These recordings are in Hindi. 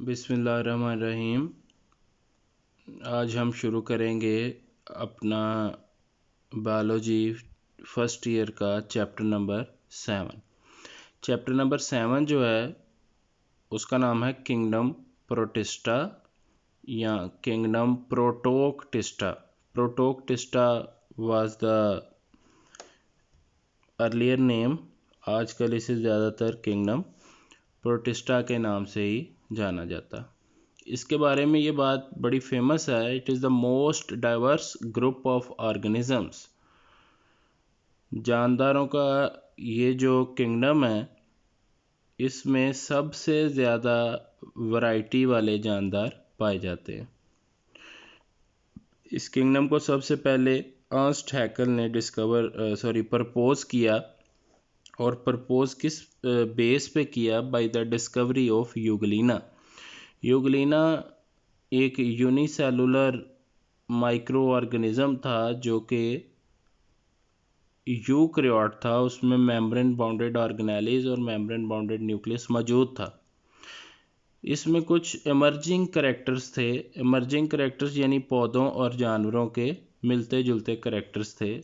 बिस्मिल्लाहिर्रहमानिर्रहीम। आज हम शुरू करेंगे अपना बायोलॉजी फर्स्ट ईयर का चैप्टर नंबर 7। चैप्टर नंबर 7 जो है उसका नाम है किंगडम प्रोटिस्टा या kingdom Protoctista. Protoctista was the earlier name. आजकल इसे ज़्यादातर किंगडम प्रोटिस्टा के नाम से ही जाना जाता। इसके बारे में ये बात बड़ी फेमस है। It is the most diverse group of organisms. जानदारों का ये जो किंगडम है इसमें सबसे ज़्यादा वैरायटी वाले जानदार पाए जाते हैं। इस किंगडम को सबसे पहले अर्नस्ट हैकेल ने प्रपोज किया। और प्रपोज किस बेस पे किया? By the discovery of euglena. Euglena एक यूनिसेलुलर माइक्रो ऑर्गेनिज्म था जो कि यूकैरियोट था। उसमें मेम्ब्रेन बाउंडेड ऑर्गेनेलिज और मेम्ब्रेन बाउंडेड न्यूक्लियस मौजूद था। इसमें कुछ इमर्जिंग करैक्टर्स थे। इमर्जिंग करैक्टर्स यानी पौधों और जानवरों के मिलते जुलते करैक्टर्स थे।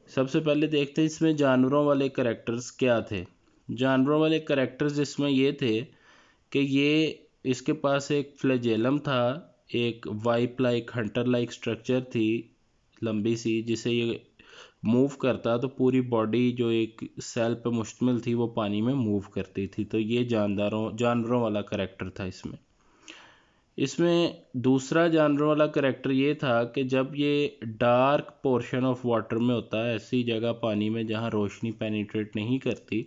सबसे पहले देखते हैं इसमें जानवरों वाले करैक्टर्स क्या थे। जानवरों वाले करैक्टर्स इसमें ये थे कि ये इसके पास एक फ्लैजेलम था, एक wipe like Hunter like structure थी लंबी सी, जिसे ये मूव करता तो पूरी बॉडी जो एक सेल पे मुश्तमिल थी वो पानी में मूव करती थी। तो ये जानवरों वाला करैक्टर था। इसमें दूसरा जानवरों वाला करैक्टर ये था कि जब ये डार्क पोर्शन ऑफ वाटर में होता है, ऐसी जगह पानी में जहाँ रोशनी पेनिट्रेट नहीं करती,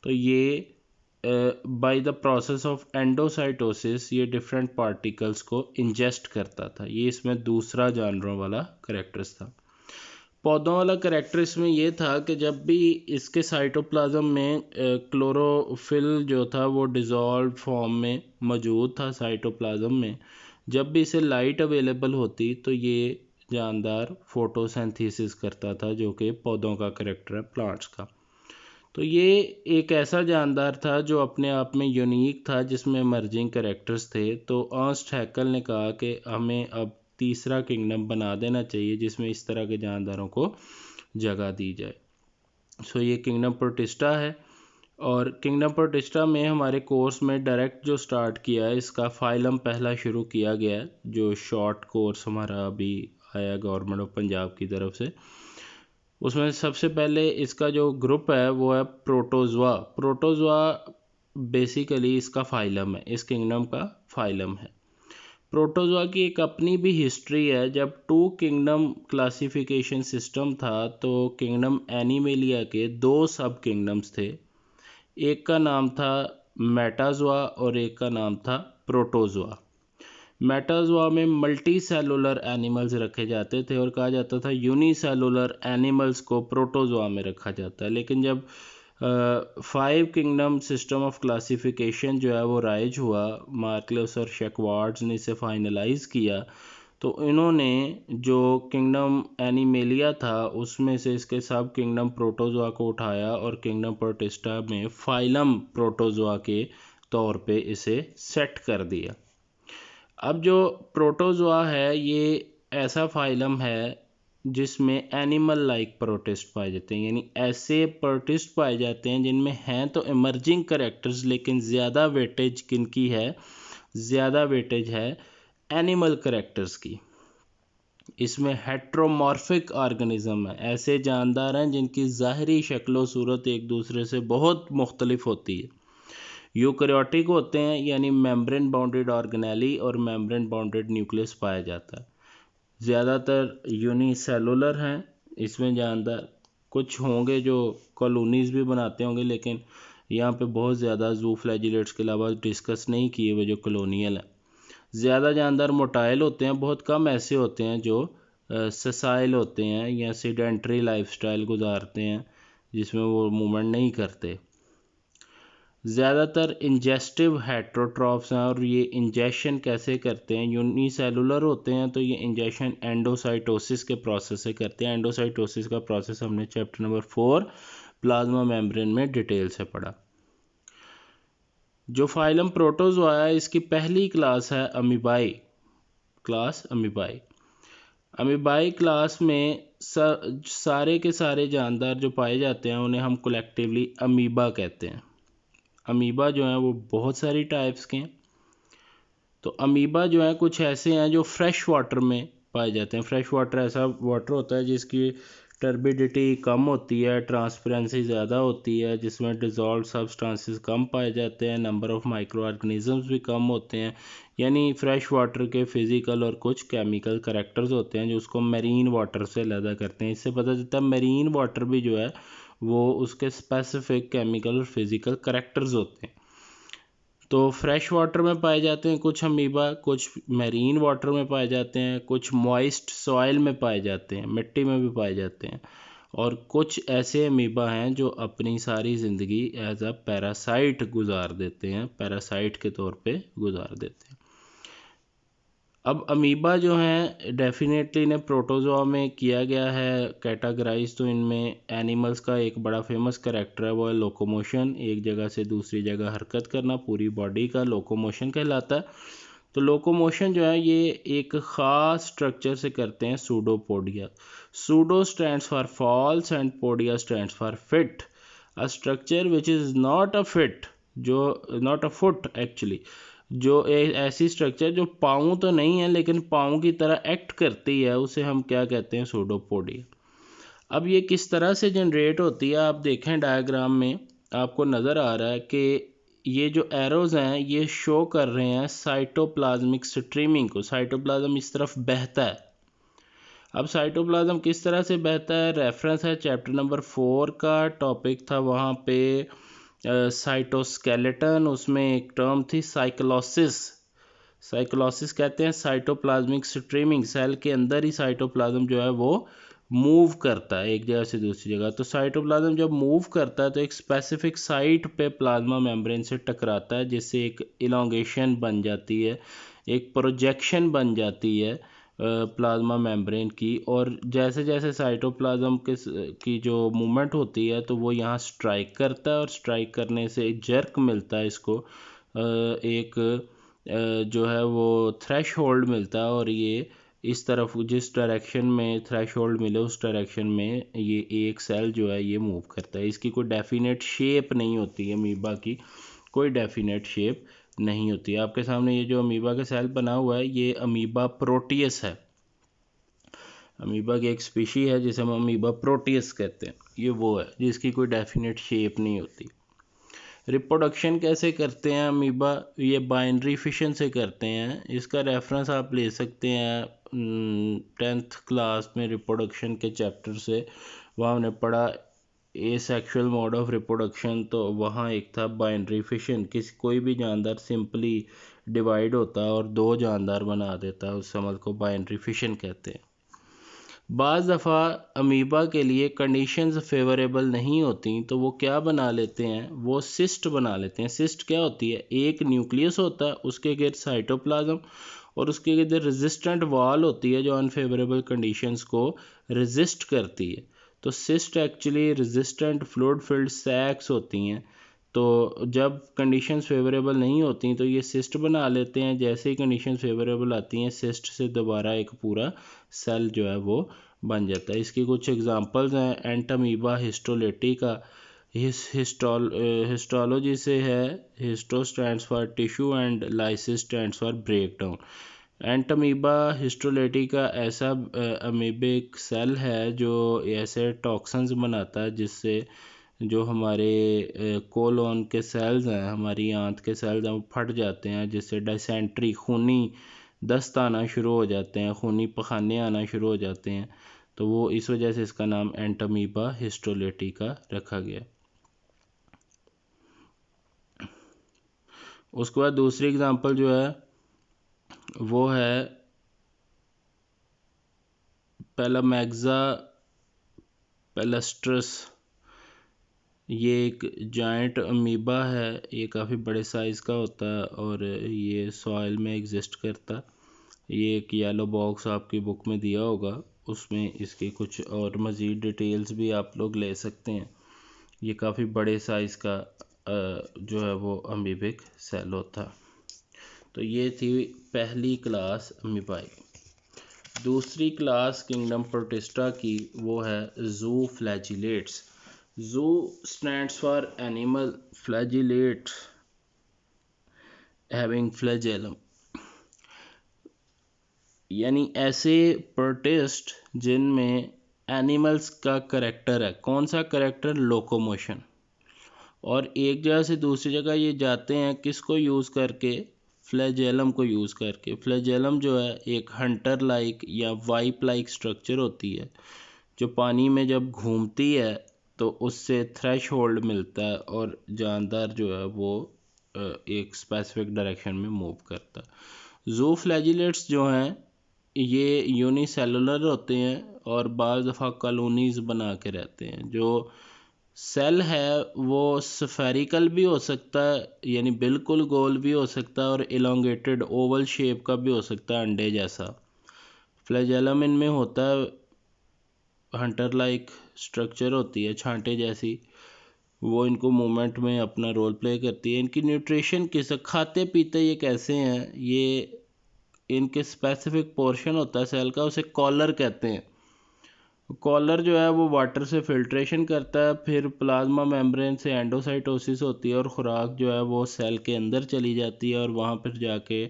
तो ये by the process of endocytosis ये डिफरेंट पार्टिकल्स को इंजेस्ट करता था। ये इसमें दूसरा जानवरों वाला करैक्टर्स था। पौधों वाला करैक्टर इसमें यह था कि जब भी इसके साइटोप्लाज्म में क्लोरोफिल जो था वो डिज़ोल्व फॉर्म में मौजूद था साइटोप्लाज्म में, जब भी इसे लाइट अवेलेबल होती तो ये जानदार फोटोसिंथेसिस करता था, जो कि पौधों का करैक्टर है, प्लांट्स का। तो ये एक ऐसा जानदार था जो अपने आप में यूनिक था, जिसमें इमर्जिंग करैक्टर्स थे। तो अर्नस्ट हैकेल ने कहा कि हमें अब तीसरा किंगडम बना देना चाहिए जिसमें इस तरह के जानदारों को जगह दी जाए। सो ये किंगडम प्रोटिस्टा है। और किंगडम प्रोटिस्टा में हमारे कोर्स में डायरेक्ट जो स्टार्ट किया है, इसका फाइलम पहला शुरू किया गया है, जो शॉर्ट कोर्स हमारा अभी आया गवर्नमेंट ऑफ पंजाब की तरफ से। उसमें सबसे पहले इसका जो ग्रुप है वो है प्रोटोजोआ। प्रोटोजोआ बेसिकली इसका फाइलम है, इस किंगडम का फाइलम है। प्रोटोजोआ की एक अपनी भी हिस्ट्री है। जब 2 किंगडम क्लासिफिकेशन सिस्टम था तो किंगडम एनिमेलिया के 2 सब किंगडम्स थे। एक का नाम था मेटाजोआ और एक का नाम था प्रोटोजोआ। मेटाजोआ में मल्टी सेलुलर एनिमल्स रखे जाते थे और कहा जाता था यूनिसेलुलर एनिमल्स को प्रोटोजोआ में रखा जाता है। लेकिन जब 5 किंगडम सिस्टम ऑफ क्लासिफिकेशन जो है वो राइज हुआ, मार्कलस और शेकवार्ड्स ने इसे फाइनलाइज किया, तो इन्होंने जो किंगडम एनिमेलिया था उसमें से इसके सब किंगडम प्रोटोजोआ को उठाया और किंगडम प्रोटिस्टा में फाइलम प्रोटोजोआ के तौर पे इसे सेट कर दिया। अब जो प्रोटोजोआ है ये ऐसा फाइलम है जिसमें एनिमल लाइक प्रोटिस्ट पाए जाते हैं, यानी ऐसे प्रोटिस्ट पाए जाते हैं जिनमें हैं तो इमर्जिंग करैक्टर्स, लेकिन ज़्यादा वेटेज किनकी है? ज़्यादा वेटेज है एनिमल करैक्टर्स की। इसमें हेट्रोमॉर्फिक ऑर्गेनिज्म है, ऐसे जानदार हैं जिनकी ज़ाहरी शक्ल सूरत एक दूसरे से बहुत मुख्तलिफ होती है। यूकैरियोटिक होते हैं, यानी मेम्ब्रेन बाउंडेड ऑर्गेनेली और मेम्ब्रेन बाउंडेड न्यूक्लियस पाया जाता है। ज़्यादातर यूनिसेलुलर हैं इसमें जानदार। कुछ होंगे जो कॉलोनीज़ भी बनाते होंगे, लेकिन यहाँ पे बहुत ज़्यादा जू फ्लैजिलेट्स के अलावा डिस्कस नहीं किए हुए जो कॉलोनियल हैं। ज़्यादा जानदार मोटाइल होते हैं, बहुत कम ऐसे होते हैं जो ससाइल होते हैं या सीडेंट्री लाइफस्टाइल गुजारते हैं जिसमें वो मूवमेंट नहीं करते। ज़्यादातर इंजेस्टिव हेट्रोट्रॉफ्स हैं और ये इंजेक्शन कैसे करते हैं? यूनिसेलुलर होते हैं तो ये इंजेक्शन एंडोसाइटोसिस के प्रोसेस से करते हैं। एंडोसाइटोसिस का प्रोसेस हमने चैप्टर नंबर 4 प्लाज्मा मेम्ब्रेन में डिटेल से पढ़ा। जो फाइलम प्रोटोजोआ है इसकी पहली क्लास है अमीबाई क्लास। अमीबाई क्लास में सारे के सारे जानदार जो पाए जाते हैं उन्हें हम कलेक्टिवली अमीबा कहते हैं। अमीबा जो हैं वो बहुत सारी टाइप्स के हैं। तो अमीबा जो है कुछ ऐसे हैं जो फ्रेश वाटर में पाए जाते हैं। फ्रेश वाटर ऐसा वाटर होता है जिसकी टर्बिडिटी कम होती है, ट्रांसपेरेंसी ज़्यादा होती है, जिसमें डिज़ोल्व सब्सटेंसेस कम पाए जाते हैं, नंबर ऑफ़ माइक्रो ऑर्गेनिज़म्स भी कम होते हैं। यानी फ्रेश वाटर के फिज़िकल और कुछ केमिकल करैक्टर्स होते हैं जो उसको मरीन वाटर से अलग करते हैं। इससे पता चलता है मरीन वाटर भी जो है वो उसके स्पेसिफिक केमिकल और फिज़िकल करैक्टर्स होते हैं। तो फ्रेश वाटर में पाए जाते हैं कुछ अमीबा, कुछ मैरीन वाटर में पाए जाते हैं, कुछ मॉइस्ट सॉइल में पाए जाते हैं, मिट्टी में भी पाए जाते हैं, और कुछ ऐसे अमीबा हैं जो अपनी सारी ज़िंदगी एज अ पैरासाइट गुजार देते हैं, पैरासाइट के तौर पे गुजार देते हैं। अब अमीबा जो हैं डेफिनेटली इन्हें प्रोटोजोआ में किया गया है कैटेगराइज। तो इनमें एनिमल्स का एक बड़ा फेमस करैक्टर है वो है लोकोमोशन, एक जगह से दूसरी जगह हरकत करना, पूरी बॉडी का लोकोमोशन कहलाता है। तो लोकोमोशन जो है ये एक ख़ास स्ट्रक्चर से करते हैं, pseudopodia. Pseudo stands for false and podia stands for feet. A structure which is not a feet, जो नॉट अ फुट एक्चुअली, जो ऐसी स्ट्रक्चर जो पाँव तो नहीं है लेकिन पाँव की तरह एक्ट करती है, उसे हम क्या कहते हैं, सूडोपोडिया। अब ये किस तरह से जनरेट होती है, आप देखें डायग्राम में आपको नज़र आ रहा है कि ये जो एरोज़ हैं ये शो कर रहे हैं साइटोप्लाज्मिक स्ट्रीमिंग को। साइटोप्लाज्म इस तरफ बहता है। अब साइटोप्लाज्म किस तरह से बहता है, रेफरेंस है चैप्टर नंबर 4 का, टॉपिक था वहाँ पे साइटोस्केलेटन। उसमें एक टर्म थी साइक्लोसिस। साइक्लोसिस कहते हैं साइटोप्लाज्मिक स्ट्रीमिंग। सेल के अंदर ही साइटोप्लाज्म जो है वो मूव करता है एक जगह से दूसरी जगह। तो साइटोप्लाज्म जब मूव करता है तो एक स्पेसिफिक साइट पे प्लाज्मा मेम्ब्रेन से टकराता है, जिससे एक इलोंगेशन बन जाती है, एक प्रोजेक्शन बन जाती है प्लाज्मा मेम्ब्रेन की। और जैसे जैसे साइटोप्लाज्म की जो मूवमेंट होती है तो वो यहाँ स्ट्राइक करता है, और स्ट्राइक करने से एक जर्क मिलता है इसको, एक जो है वो थ्रेश होल्ड मिलता है, और ये इस तरफ जिस डायरेक्शन में थ्रेश होल्ड मिले उस डायरेक्शन में ये एक सेल जो है ये मूव करता है। इसकी कोई डेफिनेट शेप नहीं होती है, अमीबा की कोई डेफिनेट शेप नहीं होती है। आपके सामने ये जो अमीबा का सेल बना हुआ है ये अमीबा प्रोटियस है। अमीबा की एक स्पीशी है जिसे हम अमीबा प्रोटियस कहते हैं, ये वो है जिसकी कोई डेफिनेट शेप नहीं होती। रिप्रोडक्शन कैसे करते हैं अमीबा, ये बाइनरी फिशन से करते हैं। इसका रेफरेंस आप ले सकते हैं 10th क्लास में रिप्रोडक्शन के चैप्टर से, वहाँ हमने पढ़ा ए सेक्शुअल मोड ऑफ रिप्रोडक्शन। तो वहाँ एक था बाइनरी फिशन, कोई भी जानदार सिंपली डिवाइड होता है और दो जानदार बना देता है, उस अमल को बाइनरी फिशन कहते हैं। बाज़ दफ़ा अमीबा के लिए कंडीशंस फेवरेबल नहीं होती तो वो क्या बना लेते हैं, वो सिस्ट बना लेते हैं। सिस्ट क्या होती है, एक न्यूक्लियस होता है, उसके गिर्द साइटोप्लाज्म, और उसके गिर्द रेजिस्टेंट वॉल होती है जो अनफेवरेबल कंडीशंस को रेजिस्ट करती है। तो cyst actually resistant fluid filled sacs होती हैं। तो जब कंडीशंस फेवरेबल नहीं होती तो ये सिस्ट बना लेते हैं, जैसे ही कंडीशंस फेवरेबल आती हैं सिस्ट से दोबारा एक पूरा सेल जो है वो बन जाता है। इसकी कुछ एग्जांपल्स हैं, एंटामीबा हिस्टोलेटिका, हिस्टोलॉजी से है, histo stands for tissue and lysis stands for break down. Entamoeba histolytica ऐसा अमीबिक सेल है जो ऐसे टॉक्सिन्स बनाता है जिससे जो हमारे कोलोन के सेल्स हैं, हमारी आंत के सेल्स हैं, वो फट जाते हैं, जिससे डायसेंट्री खूनी दस्त आना शुरू हो जाते हैं, खूनी पखाने आना शुरू हो जाते हैं। तो वो इस वजह से इसका नाम एंटामीबा हिस्टोलेटिका रखा गया। उसके बाद दूसरी एग्जांपल जो है वो है पैलामैग्जा पेलस्ट्रस। ये एक जाइंट अमीबा है, ये काफ़ी बड़े साइज़ का होता है और ये सॉइल में एग्जिस्ट करता है। ये एक येलो बॉक्स आपकी बुक में दिया होगा, उसमें इसकी कुछ और मज़ीद डिटेल्स भी आप लोग ले सकते हैं। ये काफ़ी बड़े साइज़ का जो है वो अमीबिक सेल होता। तो ये थी पहली क्लास अमीबाई। दूसरी क्लास किंगडम प्रोटिस्टा की वो है जू फ्लैजिलेट्स। जू stands for animal flagellate having flagellum, यानी ऐसे प्रोटिस्ट जिनमें एनिमल्स का करेक्टर है। कौन सा करेक्टर? लोकोमोशन। और एक जगह से दूसरी जगह ये जाते हैं किसको यूज़ करके? फ्लैजेलम को यूज़ करके। फ्लैजेलम जो है एक हंटर लाइक या वाइप लाइक स्ट्रक्चर होती है जो पानी में जब घूमती है तो उससे थ्रेश होल्ड मिलता है और जानदार जो है वो एक स्पेसिफिक डायरेक्शन में मूव करता है। जू फ्लैजिलेट्स जो हैं ये यूनिसेलुलर होते हैं और बाज़ दफ़ा कॉलोनीज़ बना के रहते हैं। जो सेल है वो स्फेरिकल भी हो सकता है, यानी बिल्कुल गोल भी हो सकता है, और इलोंगेटेड ओवल शेप का भी हो सकता है, अंडे जैसा। फ्लैजेलम इनमें होता है, हंटर लाइक स्ट्रक्चर होती है, छांटे जैसी, वो इनको मूवमेंट में अपना रोल प्ले करती है। इनकी न्यूट्रिशन किस खाते पीते ये कैसे हैं? ये इनके स्पेसिफिक पोर्शन होता है सेल का, उसे कॉलर कहते हैं। कॉलर जो है वो वाटर से फिल्ट्रेशन करता है, फिर प्लाज्मा मेम्ब्रेन से एंडोसाइटोसिस होती है और खुराक जो है वो सेल के अंदर चली जाती है और वहाँ पर जाके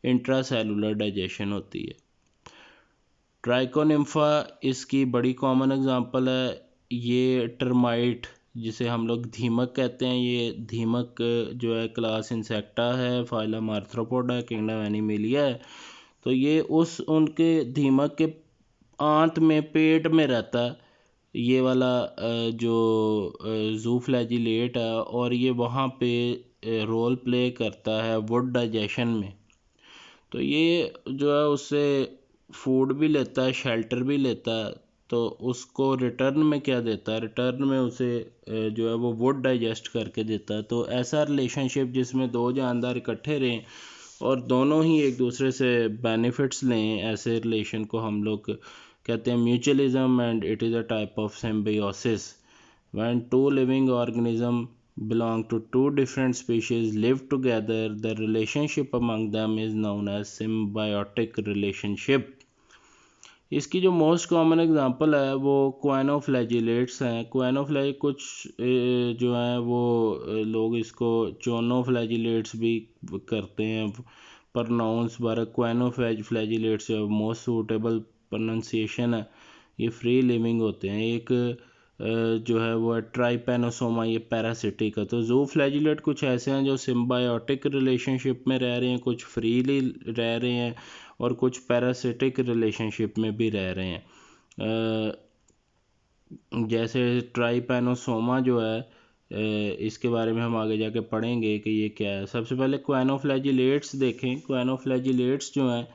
इंट्रासेलुलर डाइजेशन होती है। ट्राइकोनिम्फा इसकी बड़ी कॉमन एग्जांपल है। ये टर्माइट जिसे हम लोग दीमक कहते हैं, ये दीमक जो है क्लास इंसेक्टा है, फाइलम आर्थ्रोपोडा, किंगडम एनिमेलिया है। तो ये उस उनके दीमक के आंत में, पेट में रहता है ये वाला जो जू फ्लैजिलेट है, और ये वहाँ पे रोल प्ले करता है वुड डाइजेशन में। तो ये जो है उससे फूड भी लेता है, शेल्टर भी लेता है। तो उसको रिटर्न में क्या देता है? रिटर्न में उसे जो है वो वुड डाइजेस्ट करके देता है। तो ऐसा रिलेशनशिप जिसमें दो जानदार इकट्ठे रहें और दोनों ही एक दूसरे से बेनिफिट्स लें, ऐसे रिलेशन को हम लोग कहते हैं mutualism, and it is a type of symbiosis. When two living organism belong to two different species live together, the relationship among them is known as symbiotic relationship. इसकी जो मोस्ट कॉमन एग्जांपल है वो क्वानोफ्लैजिलेट्स हैं। क्वानोफ्लैज कुछ जो हैं वो लोग इसको चोनोफ्लैजिलेट्स भी करते हैं प्रनाउंस, बार क्वानोफ्लैजिलेट्स मोस्ट सूटेबल प्रोनाउंसिएशन है। ये फ्री लिविंग होते हैं। एक जो है वो ट्राइपैनोसोमा, ये पैरासिटिक है। तो जू फ्लैजिलेट कुछ ऐसे हैं जो सिम्बायोटिक रिलेशनशिप में रह रहे हैं, कुछ फ्रीली रह रहे हैं और कुछ पैरासिटिक रिलेशनशिप में भी रह रहे हैं। जैसे ट्राइपैनोसोमा जो है इसके बारे में हम आगे जाके पढ़ेंगे कि ये क्या है। सबसे पहले क्वानोफ्लैजिलेट्स देखें। क्वानोफ्लैजिलेट्स जो हैं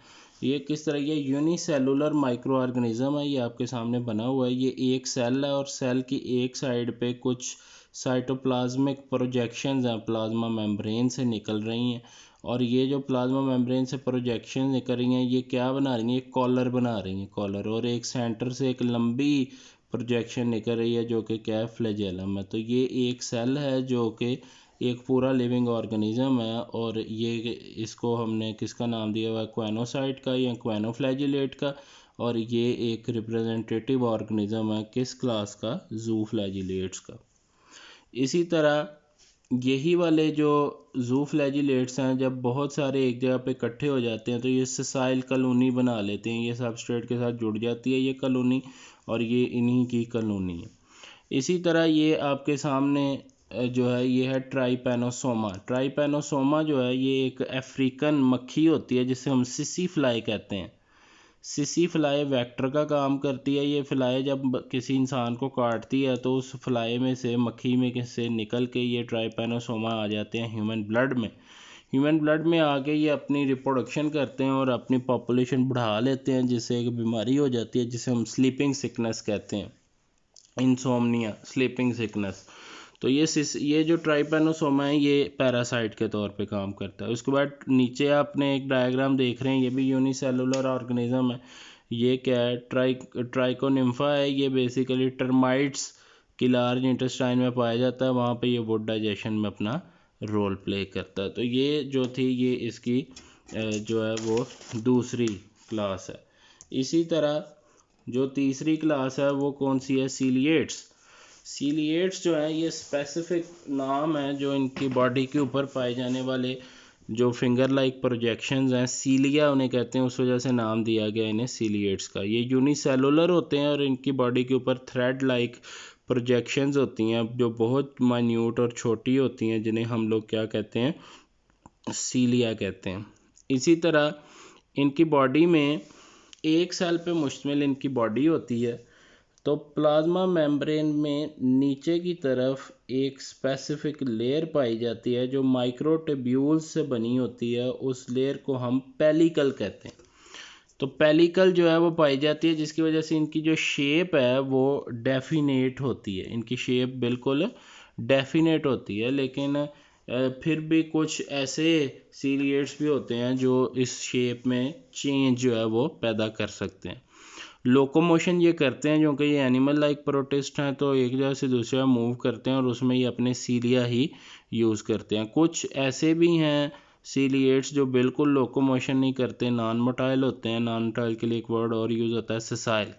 ये किस तरह, ये यूनिसेलुलर माइक्रो ऑर्गेनिज्म है। ये आपके सामने बना हुआ है। ये एक सेल है और सेल की एक साइड पे कुछ साइटोप्लाज्मिक प्रोजेक्शंस हैं, प्लाज्मा मेम्ब्रेन से निकल रही हैं। और ये जो प्लाज्मा मेम्ब्रेन से प्रोजेक्शन निकल रही हैं ये क्या बना रही हैं? एक कॉलर बना रही हैं, कॉलर। और एक सेंटर से एक लंबी प्रोजेक्शन निकल रही है जो कि क्या है? फ्लैजेलम है। तो ये एक सेल है जो कि एक पूरा लिविंग ऑर्गेनिज्म है, और ये इसको हमने किसका नाम दिया हुआ है? क्वानोसाइट का या क्वानोफ्लैजिलेट का। और ये एक रिप्रेजेंटेटिव ऑर्गेनिज्म है किस क्लास का? जू फ्लैजिलेट्स का। इसी तरह यही वाले जो जू फ्लैजिलेट्स हैं जब बहुत सारे एक जगह पे इकट्ठे हो जाते हैं तो ये सेसाइल कॉलोनी बना लेते हैं। ये सबस्ट्रेट के साथ जुड़ जाती है ये कॉलोनी, और ये इन्हीं की कॉलोनी है। इसी तरह ये आपके सामने जो है ये है ट्राइपैनोसोमा। ट्राइपैनोसोमा जो है ये एक अफ्रीकन मक्खी होती है जिसे हम सिसी फ्लाई कहते हैं। सिसी फ्लाई वेक्टर का काम करती है। ये फ्लाई जब किसी इंसान को काटती है तो उस फ्लाई में से, मक्खी में से निकल के ये ट्राइपैनोसोमा आ जाते हैं ह्यूमन ब्लड में। ह्यूमन ब्लड में आके ये अपनी रिप्रोडक्शन करते हैं और अपनी पॉपुलेशन बढ़ा लेते हैं, जिससे एक बीमारी हो जाती है जिसे हम स्लीपिंग सिकनेस कहते हैं, इंसोम्निया, स्लीपिंग सिकनेस। तो ये जो ट्राइपैनोसोमा है ये पैरासाइट के तौर पे काम करता है। उसके बाद नीचे आपने एक डायग्राम देख रहे हैं, ये भी यूनिसेलुलर ऑर्गेनिज्म है। ये क्या है? ट्राइकोनिम्फा है। ये बेसिकली टर्माइट्स कि लार्ज इंटेस्टाइन में पाया जाता है, वहाँ पे ये वुड डाइजेशन में अपना रोल प्ले करता है। तो ये जो थी ये इसकी जो है वो दूसरी क्लास है। इसी तरह जो तीसरी क्लास है वो कौन सी है, सीलिएट्स। सीलिएट्स जो है ये स्पेसिफिक नाम है जो इनकी बॉडी के ऊपर पाए जाने वाले जो फिंगर लाइक प्रोजेक्शंस हैं, सीलिया उन्हें कहते हैं, उस वजह से नाम दिया गया इन्हें सीलिएट्स का। ये यूनिसेलुलर होते हैं और इनकी बॉडी के ऊपर थ्रेड लाइक प्रोजेक्शंस होती हैं जो बहुत माइन्यूट और छोटी होती हैं, जिन्हें हम लोग क्या कहते हैं, सीलिया कहते हैं। इसी तरह इनकी बॉडी में एक सेल पे मुश्तमिल इनकी बॉडी होती है। तो प्लाज्मा मेम्ब्रेन में नीचे की तरफ एक स्पेसिफिक लेयर पाई जाती है जो माइक्रोट्यूब्यूल्स से बनी होती है, उस लेयर को हम पेलिकल कहते हैं। तो पेलिकल जो है वो पाई जाती है, जिसकी वजह से इनकी जो शेप है वो डेफिनेट होती है, इनकी शेप बिल्कुल डेफिनेट होती है। लेकिन फिर भी कुछ ऐसे सीलिएट्स भी होते हैं जो इस शेप में चेंज जो है वो पैदा कर सकते हैं। लोकोमोशन ये करते हैं क्योंकि ये एनिमल लाइक प्रोटिस्ट हैं, तो एक जगह से दूसरी जगह मूव करते हैं और उसमें ये अपने सीलिया ही यूज़ करते हैं। कुछ ऐसे भी हैं सीलिएट्स जो बिल्कुल लोकोमोशन नहीं करते, नॉन मोटाइल होते हैं। नॉन मोटाइल के लिए एक वर्ड और यूज़ होता है, सेसाइल।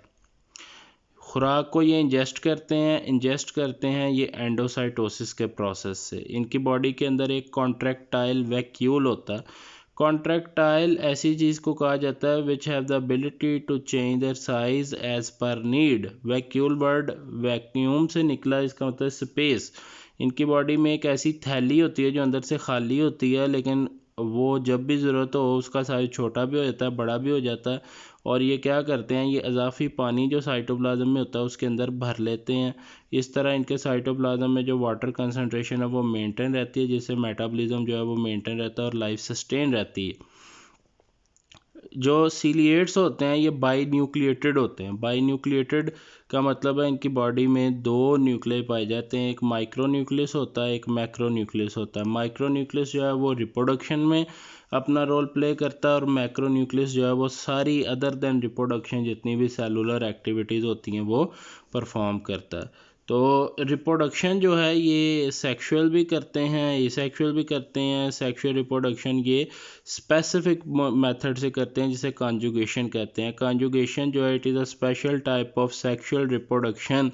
खुराक को ये इंजेस्ट करते हैं ये एंडोसाइटोसिस के प्रोसेस से। इनकी बॉडी के अंदर एक कॉन्ट्रैक्टाइल वैक्यूल होता है। कॉन्ट्रैक्टाइल ऐसी चीज़ को कहा जाता है which have the ability to change their size as per need. Vacuole word vacuum से निकला, इसका मतलब स्पेस। इनकी बॉडी में एक ऐसी थैली होती है जो अंदर से खाली होती है, लेकिन वो जब भी ज़रूरत हो उसका साइज छोटा भी हो जाता है, बड़ा भी हो जाता है। और ये क्या करते हैं, ये इजाफी पानी जो साइटोप्लाज्म में होता है उसके अंदर भर लेते हैं। इस तरह इनके साइटोप्लाज्म में जो वाटर कंसनट्रेशन है वो मेंटेन रहती है, जिससे मेटाबॉलिज्म जो है वो मेंटेन रहता है और लाइफ सस्टेन रहती है। जो सीलिएट्स होते हैं ये बाई न्यूक्लिएटेड होते हैं। बाई न्यूक्लिएटेड का मतलब है इनकी बॉडी में दो न्यूक्लियाई पाए जाते हैं, एक माइक्रो न्यूक्लियस होता है, एक मैक्रो न्यूक्लियस होता है। माइक्रो न्यूक्लियस जो है वो रिप्रोडक्शन में अपना रोल प्ले करता है और मैक्रो न्यूक्लियस जो है वो सारी अदर देन रिप्रोडक्शन जितनी भी सेलुलर एक्टिविटीज़ होती हैं वो परफॉर्म करता है। तो रिप्रोडक्शन जो है ये सेक्सुअल भी करते हैं, एसेक्सुअल भी करते हैं। सेक्सुअल रिप्रोडक्शन ये स्पेसिफिक मेथड से करते हैं जिसे कॉन्जुगेशन कहते हैं। कॉन्जुगेशन जो है it is a special type of sexual reproduction.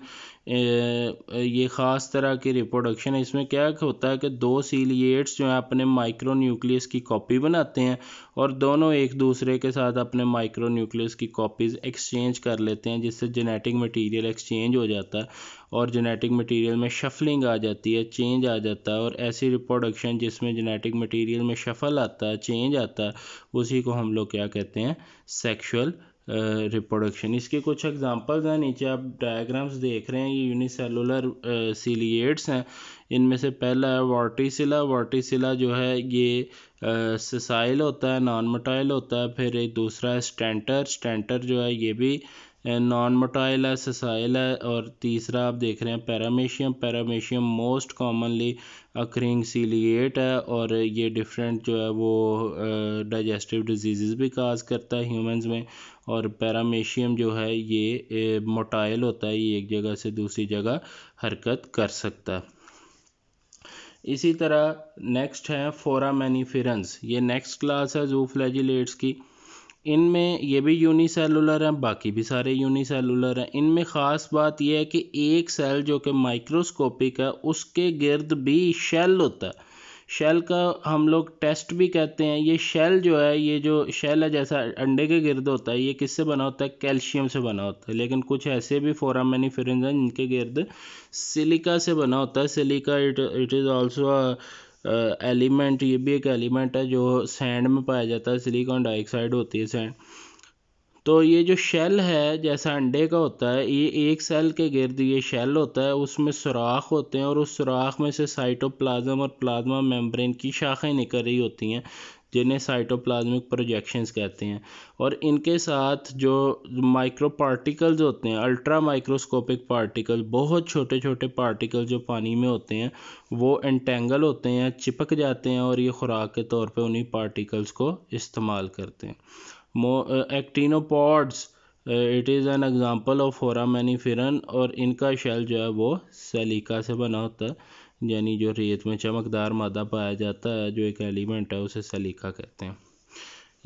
ये ख़ास तरह की रिप्रोडक्शन है। इसमें क्या होता है कि दो सीलिएट्स जो हैं अपने माइक्रो न्यूक्लियस की कॉपी बनाते हैं और दोनों एक दूसरे के साथ अपने माइक्रो न्यूक्लियस की कॉपीज़ एक्सचेंज कर लेते हैं, जिससे जेनेटिक मटेरियल एक्सचेंज हो जाता है और जेनेटिक मटेरियल में शफलिंग आ जाती है, चेंज आ जाता है। और ऐसी रिप्रोडक्शन जिसमें जेनेटिक मटेरियल में शफल आता है, चेंज आता है, उसी को हम लोग क्या कहते हैं, सेक्सुअल रिप्रोडक्शन। इसके कुछ एग्जांपल्स हैं, नीचे आप डायग्राम्स देख रहे हैं, ये यूनिसेलुलर सीलिएट्स हैं। इनमें से पहला है वर्टिसिला। वर्टिसिला जो है ये सेसाइल होता है, नॉन मोटाइल होता है। फिर एक दूसरा है स्टेंटर। स्टेंटर जो है ये भी नॉन मोटाइल है, सेसाइल है। और तीसरा आप देख रहे हैं paramecium. Paramecium most commonly occurring ciliate है और ये डिफरेंट जो है वो डाइजेस्टिव डिजीज़ भी काज करता है ह्यूमंस में। और पैरामेशियम जो है ये मोटाइल होता है, ये एक जगह से दूसरी जगह हरकत कर सकता है। इसी तरह नेक्स्ट है फोरामेनिफेरंस। ये नेक्स्ट क्लास है ज़ूफ्लैजिलेट्स की। इनमें ये भी यूनिसेलुलर हैं, बाकी भी सारे यूनिसेलुलर हैं। इनमें ख़ास बात यह है कि एक सेल जो कि माइक्रोस्कोपिक है उसके गिर्द भी शेल होता है। शेल का हम लोग टेस्ट भी कहते हैं। ये शेल जो है, ये जो शेल है जैसा अंडे के गिर्द होता है, ये किससे बना होता है, कैल्शियम से बना होता है। लेकिन कुछ ऐसे भी फोरामेनिफेरंस हैं जिनके गिर्द सिलिका से बना होता है। Silica it is also element, ये भी एक एलिमेंट है जो सैंड में पाया जाता है। सिलिकॉन डाइऑक्साइड होती है सैंड। तो ये जो शेल है जैसा अंडे का होता है, ये एक सेल के गिर्द ये शेल होता है, उसमें सुराख होते हैं और उस सुराख में से साइटोप्लाज्म और प्लाज्मा मेम्ब्रेन की शाखाएं निकल रही होती हैं, जिन्हें साइटोप्लाज्मिक प्रोजेक्शंस कहते हैं। और इनके साथ जो माइक्रो पार्टिकल्स होते हैं, अल्ट्रा माइक्रोस्कोपिक पार्टिकल, बहुत छोटे छोटे पार्टिकल जो पानी में होते हैं, वो एंटेंगल होते हैं, चिपक जाते हैं और ये खुराक के तौर पे उन्हीं पार्टिकल्स को इस्तेमाल करते हैं। Actinopods it is an example of foraminiferan, और इनका शेल जो है वो सिलिका से बना होता है, यानी जो रेत में चमकदार मादा पाया जाता है जो एक एलिमेंट है उसे सिलिका कहते हैं।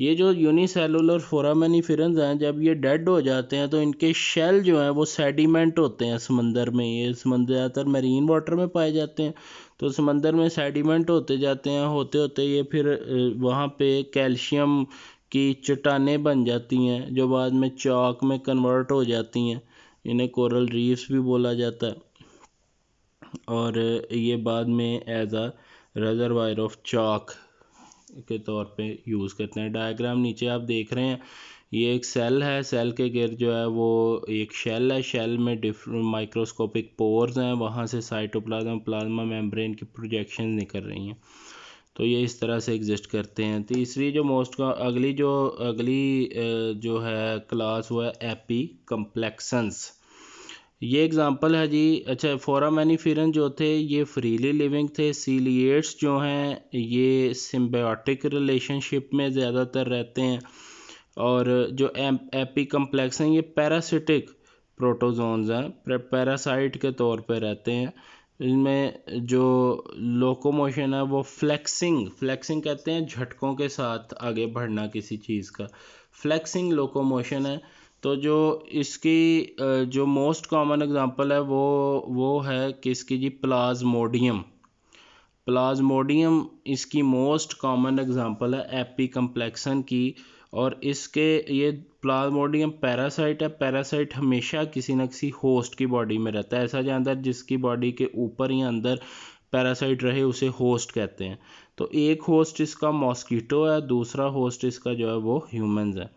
ये जो यूनिसेलुलर फोरामेनिफेरन्स हैं, जब ये डेड हो जाते हैं तो इनके शेल जो हैं वो सेडिमेंट होते हैं समंदर में। ये समंदर ज़्यादातर मरीन वाटर में पाए जाते हैं, तो समंदर में सेडिमेंट होते जाते हैं, होते होते ये फिर वहाँ पे कैल्शियम की चट्टानें बन जाती हैं जो बाद में चॉक में कन्वर्ट हो जाती हैं। इन्हें कोरल रीफ्स भी बोला जाता है, और ये बाद में as a reservoir of chalk के तौर पे यूज़ करते हैं। डायग्राम नीचे आप देख रहे हैं, ये एक सेल है, सेल के गिर्द जो है वो एक शेल है, शेल में डिफरेंट माइक्रोस्कोपिक पोर्स हैं, वहाँ से साइटोप्लाज्म प्लाज्मा मेम्ब्रेन की प्रोजेक्शन निकल रही हैं, तो ये इस तरह से एग्जिस्ट करते हैं। तीसरी जो अगली जो है क्लास वो है एपी कम्प्लेक्सन्स। ये एग्जांपल है जी। अच्छा, फोरामेनिफेरन जो थे ये फ्रीली लिविंग थे। सीलिएट्स जो हैं ये सिम्बायोटिक रिलेशनशिप में ज़्यादातर रहते हैं, और जो एपी कम्प्लेक्स हैं ये पैरासिटिक प्रोटोजोन्स हैं, पैरासाइट के तौर पे रहते हैं। इनमें जो लोकोमोशन है वो फ्लेक्सिंग कहते हैं झटकों के साथ आगे बढ़ना किसी चीज़ का, फ्लेक्सिंग लोकोमोशन है। तो जो इसकी जो मोस्ट कॉमन एग्जांपल है वो है किसकी जी, प्लाज्मोडियम इसकी मोस्ट कॉमन एग्जांपल है एपी कम्प्लेक्सन की। और इसके ये प्लाज्मोडियम पैरासाइट है। पैरासाइट हमेशा किसी न किसी होस्ट की बॉडी में रहता है। ऐसा जानवर जिसकी बॉडी के ऊपर या अंदर पैरासाइट रहे उसे होस्ट कहते हैं। तो एक होस्ट इसका मॉस्किटो है, दूसरा होस्ट इसका जो है वो ह्यूमंस है।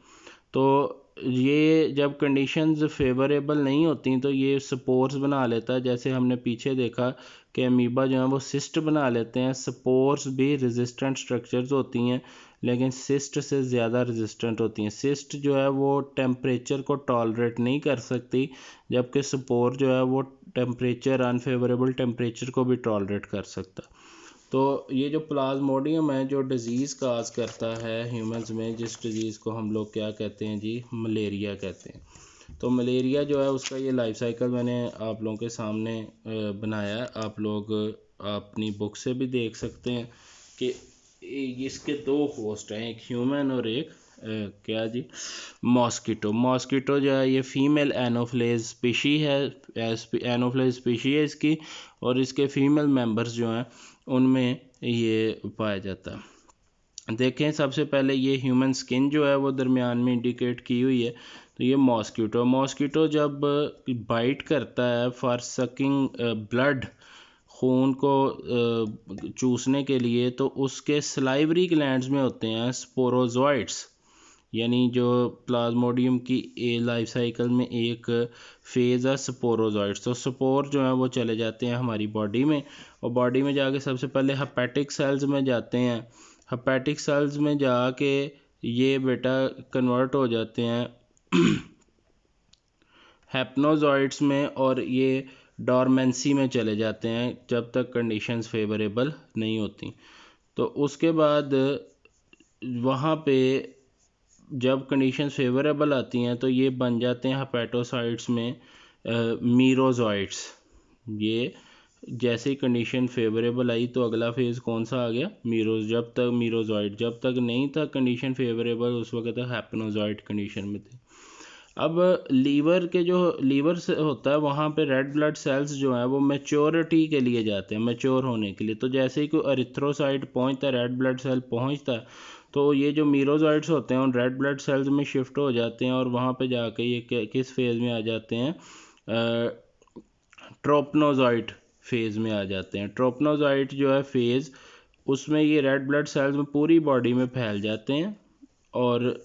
तो ये जब कंडीशंस फेवरेबल नहीं होती तो ये स्पोर्स बना लेता है। जैसे हमने पीछे देखा कि अमीबा जो है वो सिस्ट बना लेते हैं। स्पोर्स भी रेजिस्टेंट स्ट्रक्चर्स होती हैं, लेकिन सिस्ट से ज़्यादा रेजिस्टेंट होती हैं। सिस्ट जो है वो टेम्परेचर को टॉलरेट नहीं कर सकती, जबकि स्पोर जो है वो अनफेवरेबल टेम्परेचर को भी टॉलरेट कर सकता। तो ये जो प्लाज्मोडियम है जो डिज़ीज़ काज करता है ह्यूमंस में, जिस डिज़ीज़ को हम लोग क्या कहते हैं जी, मलेरिया कहते हैं। तो मलेरिया जो है उसका ये लाइफ साइकिल मैंने आप लोगों के सामने बनाया है। आप लोग अपनी बुक से भी देख सकते हैं कि इसके दो होस्ट हैं, एक ह्यूमन और एक क्या जी, मॉस्किटो जो है ये फीमेल एनोफ्लेज स्पीशी है, एनोफ्लेज स्पीशी है इसकी, और इसके फीमेल मेंबर्स जो हैं उनमें ये पाया जाता है। देखें, सबसे पहले ये ह्यूमन स्किन जो है वो दरमियान में इंडिकेट की हुई है। तो ये मॉस्किटो जब बाइट करता है फॉर सकिंग ब्लड, खून को चूसने के लिए, तो उसके सलाइवरी ग्लैंड्स में होते हैं स्पोरोजोइट्स, यानी जो प्लाज्मोडियम की लाइफ साइकिल में एक फेज़ है स्पोरोजोइट्स। तो स्पोर जो है वो चले जाते हैं हमारी बॉडी में, और बॉडी में जाके सबसे पहले हेपेटिक सेल्स में जाते हैं। हेपेटिक सेल्स में जाके ये बेटा कन्वर्ट हो जाते हैं हैप्नोजॉइड्स में, और ये डॉर्मेंसी में चले जाते हैं जब तक कंडीशंस फेवरेबल नहीं होती। तो उसके बाद वहाँ पे जब कंडीशंस फेवरेबल आती हैं तो ये बन जाते हैं हेपेटोसाइट्स में मीरोजॉइट्स। ये जैसे ही कंडीशन फेवरेबल आई तो अगला फेज़ कौन सा आ गया, मीरोजॉइड। जब तक नहीं था कंडीशन फेवरेबल उस वक्त तक हैप्नोजॉइड कंडीशन में थे। अब लीवर से होता है वहाँ पे रेड ब्लड सेल्स जो हैं वो मैच्योरिटी के लिए जाते हैं, मैच्योर होने के लिए। तो जैसे ही कोई एरिथ्रोसाइट पहुँचता है, रेड ब्लड सेल पहुँचता है, तो ये जो मीरोजॉइट्स होते हैं उन रेड ब्लड सेल्स में शिफ्ट हो जाते हैं, और वहाँ पे जाके ये किस फेज़ में आ जाते हैं, ट्रोपनोजॉइट फेज़ में आ जाते हैं। ट्रोपनोजॉइट जो है फेज़, उसमें ये रेड ब्लड सेल्स में पूरी बॉडी में फैल जाते हैं, और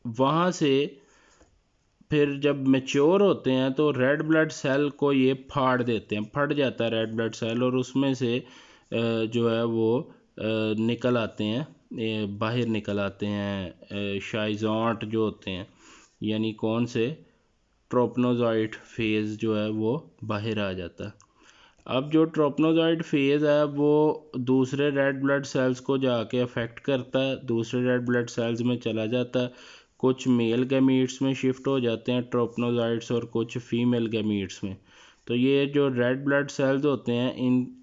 वहाँ से फिर जब मैच्योर होते हैं तो रेड ब्लड सेल को ये फाड़ देते हैं, फट जाता है रेड ब्लड सेल, और उसमें से जो है वो निकल आते हैं, बाहर निकल आते हैं शाइज़ोट जो होते हैं, यानी कौन से, ट्रोपनोजॉइट फेज़ जो है वो बाहर आ जाता है। अब जो ट्रोपनोजॉइट फेज़ है वो दूसरे रेड ब्लड सेल्स को जाके अफेक्ट करता है, दूसरे रेड ब्लड सेल्स में चला जाता है, कुछ मेल गैमीट्स में शिफ्ट हो जाते हैं ट्रोपनोजाइट्स और कुछ फीमेल गैमीट्स में। तो ये जो रेड ब्लड सेल्स होते हैं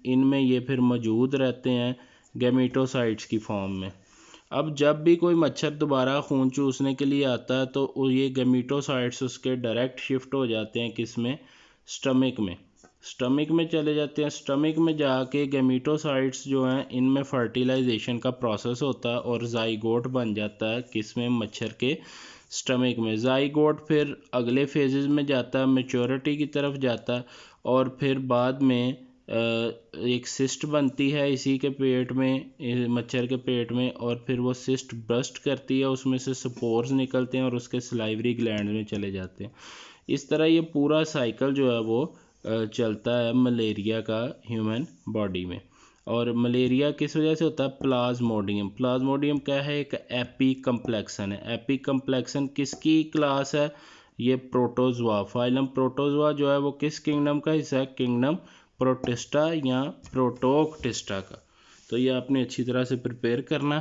इनमें ये फिर मौजूद रहते हैं गैमीटोसाइट्स की फॉर्म में। अब जब भी कोई मच्छर दोबारा खून चूसने के लिए आता है तो ये गैमीटोसाइट्स उसके डायरेक्ट शिफ्ट हो जाते हैं किस में, स्टमक में। स्टमक में चले जाते हैं। स्टमक में जाके गैमीटोसाइट्स जो हैं इनमें फर्टिलाइजेशन का प्रोसेस होता है और जाइगोट बन जाता है किस में, मच्छर के स्टमक में। जाइगोट फिर अगले फेजेस में जाता है, मैच्योरिटी की तरफ जाता है और फिर बाद में एक सिस्ट बनती है इसी के पेट में, मच्छर के पेट में, और फिर वो सिस्ट बस्ट करती है, उसमें से स्पोर्स निकलते हैं और उसके सलाइवरी ग्लैंड में चले जाते हैं। इस तरह ये पूरा साइकिल जो है वो चलता है मलेरिया का ह्यूमन बॉडी में। और मलेरिया किस वजह से होता है, प्लाज्मोडियम। प्लाज्मोडियम क्या है, एक एपी कम्प्लेक्सन है। एपी कम्प्लेक्सन किसकी क्लास है, ये प्रोटोजोआ। फाइलम प्रोटोजोआ जो है वो किस किंगडम का हिस्सा है, किंगडम प्रोटिस्टा या प्रोटोक्टिस्टा का। तो ये आपने अच्छी तरह से प्रिपेयर करना।